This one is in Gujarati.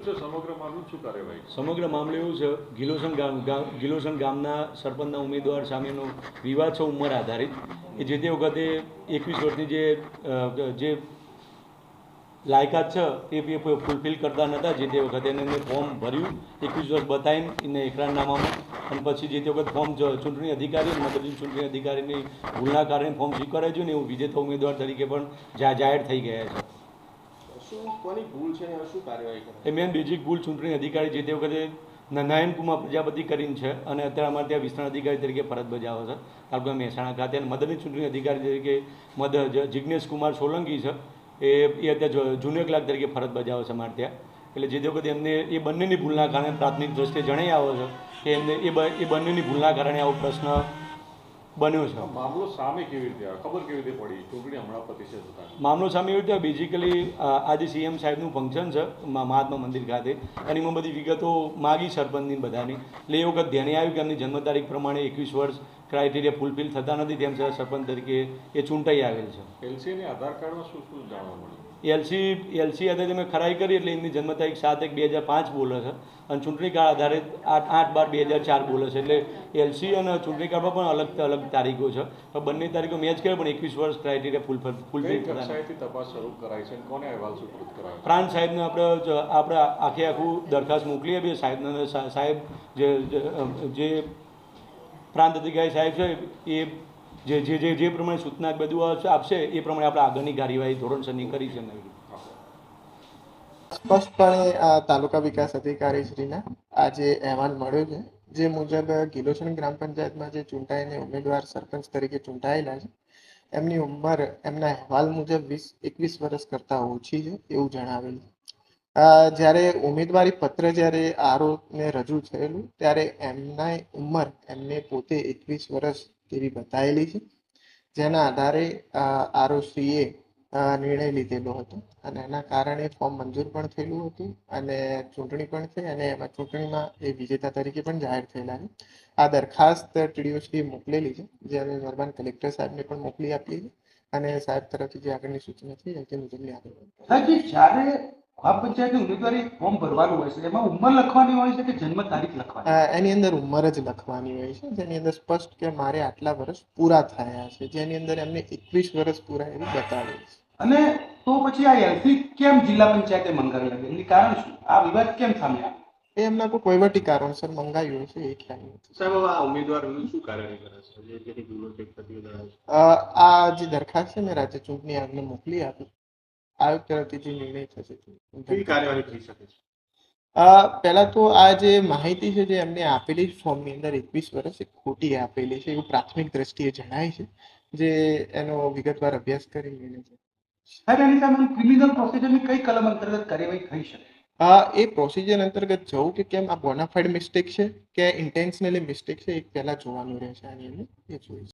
સમગ્ર મામલે એવું છે, ગિલોસણ ગામના સરપંચના ઉમેદવાર સામેનો વિવાદ છે ઉંમર આધારિત. એ જે તે વખતે 21 વર્ષની જે લાયકાત છે એ ફૂલફિલ કરતા નહોતા. જે તે વખતે એને ફોર્મ ભર્યું 21 વર્ષ બતાવીને એને એકરારનામામાં, અને પછી જે તે વખત ફોર્મ ચૂંટણી અધિકારી અને મદદની ચૂંટણી અધિકારીની ભૂલના કારણે ફોર્મ સ્વીકારાયું છે ને એવું વિજેતા ઉમેદવાર તરીકે પણ જાહેર થઈ ગયા છે. એ મેન બેઝિક ભૂલ ચૂંટણી અધિકારી જે તે વખતે નયનકુમાર પ્રજાપતિ કરીને છે, અને અત્યારે અમારે ત્યાં વિસ્તરણ અધિકારી તરીકે ફરજ બજાવે છે તાલુકા મહેસાણા ખાતે. અને મદદની ચૂંટણી અધિકારી તરીકે જિજ્ઞેશ કુમાર સોલંકી છે, એ અત્યારે જુનિયર ક્લાર્ક તરીકે ફરજ બજાવે છે અમારે ત્યાં. એટલે જે તે વખતે એમને એ બંનેની ભૂલના કારણે પ્રાથમિક દ્રષ્ટિએ જણાઈ આવે છે કે એમને એ બંનેની ભૂલના કારણે આવો પ્રશ્ન બન્યો છે. મામલો સામે કેવી રીતે ખબર કેવી રીતે પડી? ચૂંટણી હમણાં પ્રતિષેધ હતા. મામલો સામે એવી રીતે બેઝિકલી આજે સીએમ સાહેબનું ફંક્શન છે મહાત્મા મંદિર ખાતે, અને એમાં બધી વિગતો માગી સરપંચની બધાની. એટલે એ વખત ધ્યાને આવ્યું કે એમની જન્મ તારીખ પ્રમાણે 21 વર્ષ ક્રાઇટેરિયા ફૂલફિલ થતા નથી, તેમ છતાં સરપંચ તરીકે એ ચૂંટાઈ આવેલ છે. એલસી અને આધાર કાર્ડમાં શું શું જાણવા મળ્યું? એલસી આધારે તમે ખરાઈ કરી એટલે એમની જન્મ તારીખ 7/1/2005 બોલે છે, અને ચૂંટણી કાર્ડ આધારે 8/12/2004 બોલે છે. એટલે એલસી અને ચૂંટણી કાર્ડમાં પણ અલગ તારીખો છે, પણ બંને તારીખો મેચ કરે, પણ 21 વર્ષ ક્રાઇટેરિયા ફૂલફિલ થતા નથી. તપાસ શરૂ કરાઈ છે, કોને અહેવાલ સુપરત કરાયો? પ્રાંત સાહેબને આપણે આખું દરખાસ્ત મોકલી આપીએ સાહેબને. સાહેબ જે પ્રાંત અધિકારી સાહેબ છે એ જે પ્રમાણે સૂચના બધું આપશે એ પ્રમાણે આપણે આગળની કાર્યવાહી ધોરણસરની કરી છે. સ્પષ્ટપણે તાલુકા વિકાસ અધિકારી શ્રીના આજે અહેવાલ મળ્યો છે, જે મુજબ ગિલોસણ ગ્રામ પંચાયતમાં જે ચૂંટાઈને ઉમેદવાર સરપંચ તરીકે ચૂંટાયેલા છે એમની ઉંમર એમના અહેવાલ મુજબ 21 વર્ષ કરતાં ઓછી છે એવું જણાવેલ છે. જ્યારે ઉમેદવારી પત્ર જ્યારે આરોપને રજૂ થયેલું ત્યારે એમના ઉંમર એમને પોતે 21 વર્ષ તેવી બતાવેલી છે, જેના આધારે આરોપીએ નિર્ણય લીધેલો હતો, અને એના કારણે ફોર્મ મંજૂર પણ થયેલું હતું, અને ચૂંટણી પણ થઈ, અને એમાં ચૂંટણીમાં એ વિજેતા તરીકે પણ જાહેર થયેલા છે. આ દરખાસ્ત ટીડીઓશ્રીએ મોકલેલી છે, જે અમે મહેરબાન કલેક્ટર સાહેબને પણ મોકલી આપી છે, અને સાહેબ તરફથી જે આગળની સૂચના થઈ તે મુજબની આગળ. જ્યારે ગ્રામ પંચાયતની ઉમેદવારી ફોર્મ ભરવાનું હોય છે એમાં ઉંમર લખવાની હોય છે કે જન્મ તારીખ લખવાની? એની અંદર ઉંમર જ લખવાની હોય છે, જેની અંદર સ્પષ્ટ કે મારે આટલા વર્ષ પૂરા થયા છે, જેની અંદર એમને 21 વર્ષ પૂરા એવું બતાવે છે. અને તો પછી આ એલસી કેમ જિલ્લા પંચાયતે મંગાવી લાગે, એનું કારણ શું? આ વિવાદ કેમ સામે આવ્યો? એ એમના કોઈ વહીવટી કારણસર મંગાવ્યું છે, એ ખ્યાલ નથી. સાહેબ, આ ઉમેદવારોનું શું કારણ કરે છે? આ જે દરખાસ્ત છે મેં રાજ્ય ચૂંટણી આયોગને મોકલી આપી. આયોગ તરફથી જે નિર્ણય થશે કેવી કાર્યવાહી થઈ શકે છે? પહેલા તો આ જે માહિતી છે જે એમને આપેલી ફોર્મની અંદર 21 વર્ષ ખોટી આપેલી છે એવું પ્રાથમિક દ્રષ્ટિએ જણાય છે, જે એનો વિગતવાર અભ્યાસ કરી નિર્ણય છે. એની સામે ક્રિમિનલ પ્રોસિજરની કઈ કલમ અંતર્ગત કાર્યવાહી થઈ શકે? એ પ્રોસિજર અંતર્ગત જવું કે કેમ આ બોનાફાઇડ મિસ્ટેક છે કે ઇન્ટેન્શનલી મિસ્ટેક છે, એ પહેલા જોવાનું રહેશે આની અંદર, એ જોઈશે.